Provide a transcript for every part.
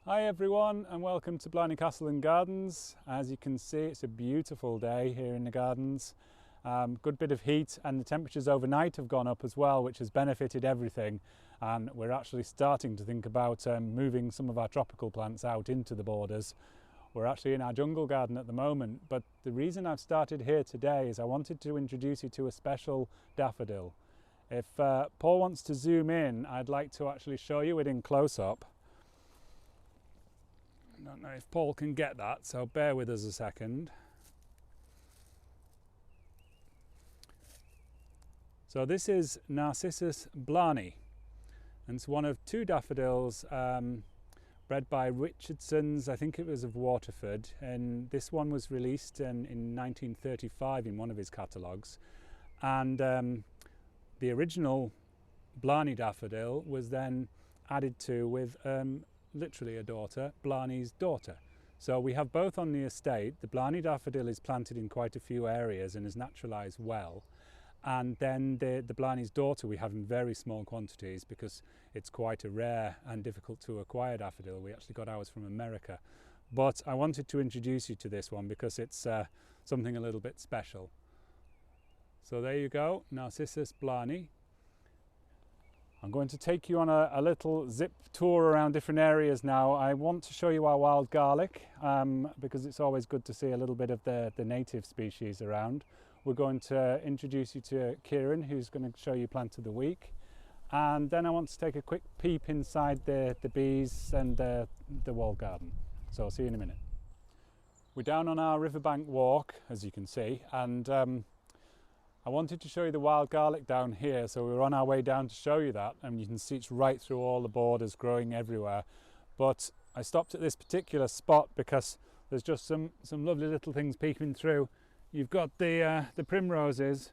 Hi everyone and welcome to Blarney Castle and Gardens. As you can see, it's a beautiful day here in the gardens. Good bit of heat, and the temperatures overnight have gone up as well, which has benefited everything, and we're actually starting to think about moving some of our tropical plants out into the borders. We're actually in our jungle garden at the moment, but the reason I've started here today is I wanted to introduce you to a special daffodil. If Paul wants to zoom in, I'd like to actually show you it in close-up. I don't know if Paul can get that, so bear with us a second. So this is Narcissus Blarney, and it's one of two daffodils bred by Richardson's, I think it was of Waterford, and this one was released in 1935 in one of his catalogues. And the original Blarney Daffodil was then added to with literally a daughter, Blarney's daughter. So we have both on the estate. The Blarney Daffodil is planted in quite a few areas and is naturalised well. And then the Blarney's daughter we have in very small quantities because it's quite a rare and difficult to acquire daffodil. We actually got ours from America. But I wanted to introduce you to this one because it's something a little bit special. So there you go, Narcissus Blarney. I'm going to take you on a little zip tour around different areas now. I want to show you our wild garlic because it's always good to see a little bit of the native species around. We're going to introduce you to Kieran, who's going to show you plant of the week. And then I want to take a quick peep inside the bees and the walled garden. So I'll see you in a minute. We're down on our riverbank walk, as you can see, and I wanted to show you the wild garlic down here, so we were on our way down to show you that, and you can see it's right through all the borders, growing everywhere. But I stopped at this particular spot because there's just some lovely little things peeping through. You've got the primroses.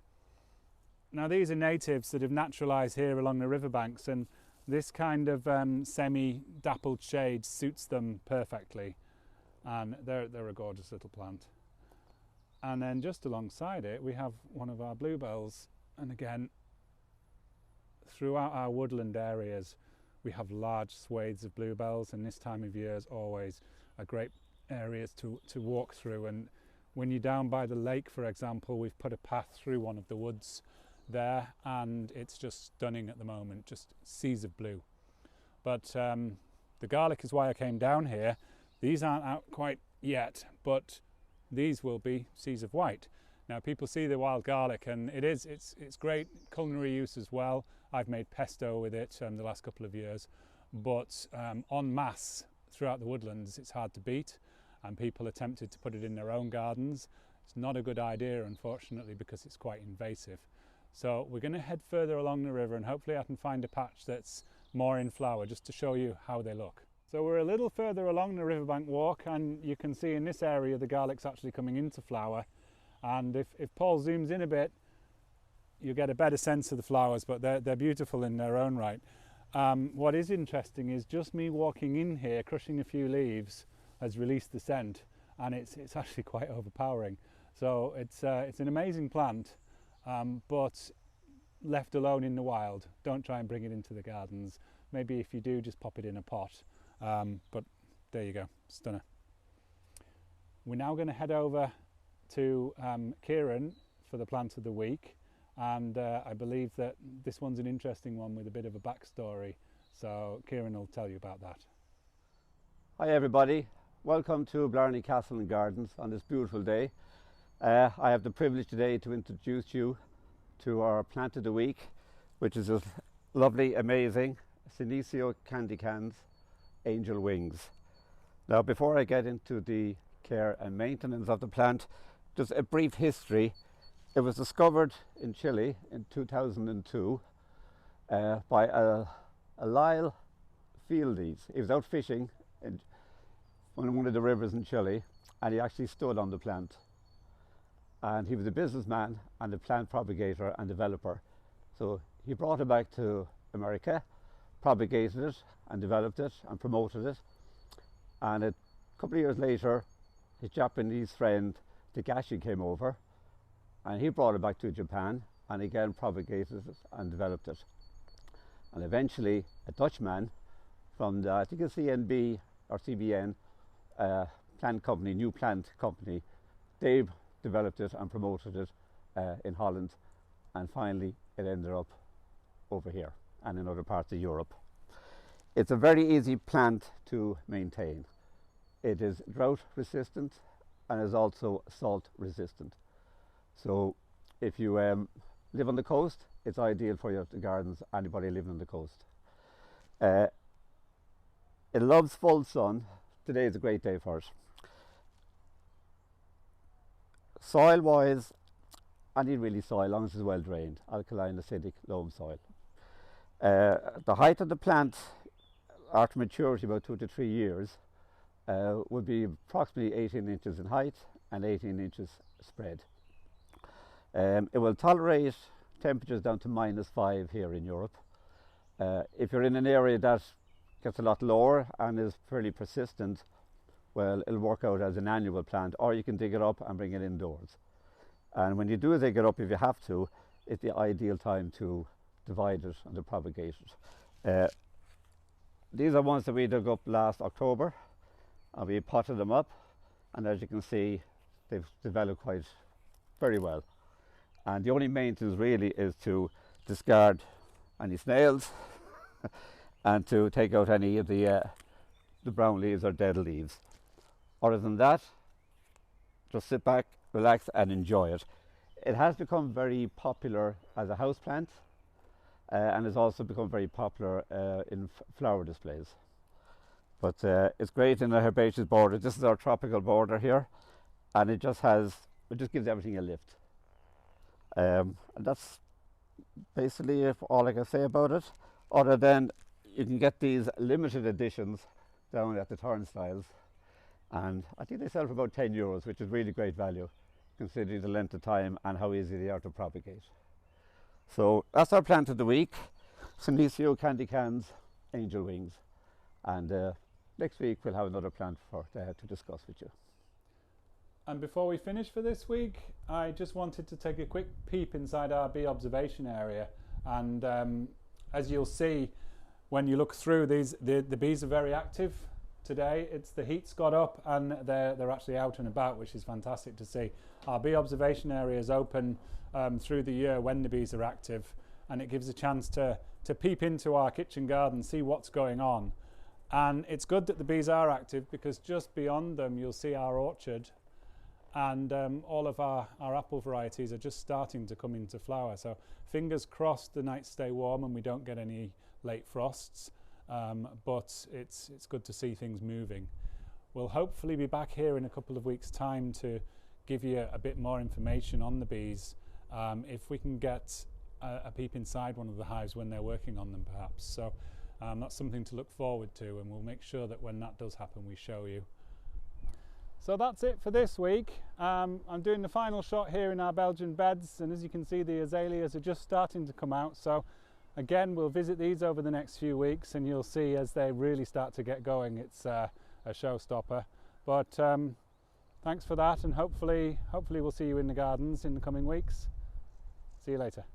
Now these are natives that have naturalised here along the riverbanks, and this kind of semi-dappled shade suits them perfectly, and they're a gorgeous little plant. And then just alongside it we have one of our bluebells, and again throughout our woodland areas we have large swathes of bluebells, and this time of year is always a great areas to walk through. And when you're down by the lake, for example, we've put a path through one of the woods there, and it's just stunning at the moment, just seas of blue. But the garlic is why I came down here. These aren't out quite yet, but these will be seas of white. Now people see the wild garlic, and it's great culinary use as well. I've made pesto with it the last couple of years, but en masse throughout the woodlands it's hard to beat, and people are tempted to put it in their own gardens. It's not a good idea, unfortunately, because it's quite invasive. So we're going to head further along the river, and hopefully I can find a patch that's more in flower just to show you how they look. So we're a little further along the riverbank walk, and you can see in this area the garlic's actually coming into flower. And if Paul zooms in a bit, you get a better sense of the flowers, but they're beautiful in their own right. What is interesting is just me walking in here, crushing a few leaves, has released the scent, and it's actually quite overpowering. So it's an amazing plant, but left alone in the wild, don't try and bring it into the gardens. Maybe if you do, just pop it in a pot. But there you go, stunner. We're now going to head over to Kieran for the plant of the week, and I believe that this one's an interesting one with a bit of a backstory, so Kieran will tell you about that. Hi everybody, welcome to Blarney Castle and Gardens on this beautiful day. I have the privilege today to introduce you to our plant of the week, which is a lovely, amazing Senecio candicans Angel Wings. Now before I get into the care and maintenance of the plant, just a brief history. It was discovered in Chile in 2002 by a Lyle Fieldies. He was out fishing on one of the rivers in Chile, and he actually stood on the plant. And he was a businessman and a plant propagator and developer. So he brought it back to America, propagated it and developed it and promoted it, and a couple of years later his Japanese friend Takashi came over, and he brought it back to Japan and again propagated it and developed it. And eventually a Dutchman from the, I think it's CNB or CBN plant company, new plant company. They developed it and promoted it in Holland, and finally it ended up over here and in other parts of Europe. It's a very easy plant to maintain. It is drought resistant and is also salt resistant. So if you live on the coast, it's ideal for your gardens, anybody living on the coast. It loves full sun. Today is a great day for it. Soil wise, any really soil, as long as it's well drained, alkaline, acidic, loam soil. The height of the plant after maturity, about 2 to 3 years, would be approximately 18 inches in height and 18 inches spread. It will tolerate temperatures down to -5 here in Europe. If you're in an area that gets a lot lower and is fairly persistent, well, it'll work out as an annual plant, or you can dig it up and bring it indoors. And when you do dig it up, if you have to, it's the ideal time to divide it and to propagate it. These are ones that we dug up last October, and we potted them up, and as you can see, they've developed quite very well. And the only maintenance really is to discard any snails and to take out any of the brown leaves or dead leaves. Other than that, just sit back, relax and enjoy it. It has become very popular as a house plant and has also become very popular in flower displays. But it's great in a herbaceous border. This is our tropical border here, and it just gives everything a lift. And that's basically all I can say about it, other than you can get these limited editions down at the turnstiles, and I think they sell for about €10, which is really great value considering the length of time and how easy they are to propagate. So that's our plant of the week: Senecio, candy cans, angel wings, and next week we'll have another plant to discuss with you. And before we finish for this week, I just wanted to take a quick peep inside our bee observation area. And as you'll see, when you look through these, the bees are very active today. The heat's got up and they're actually out and about, which is fantastic to see. Our bee observation area is open through the year when the bees are active, and it gives a chance to peep into our kitchen garden, see what's going on. And it's good that the bees are active, because just beyond them you'll see our orchard, and all of our apple varieties are just starting to come into flower. So fingers crossed the nights stay warm and we don't get any late frosts, but it's good to see things moving. We'll hopefully be back here in a couple of weeks' time to give you a bit more information on the bees, if we can get a peep inside one of the hives when they're working on them perhaps. So that's something to look forward to, and we'll make sure that when that does happen we show you. So that's it for this week. I'm doing the final shot here in our Belgian beds, and as you can see, the azaleas are just starting to come out. So again, we'll visit these over the next few weeks, and you'll see as they really start to get going, it's a showstopper. But thanks for that, and hopefully we'll see you in the gardens in the coming weeks. See you later.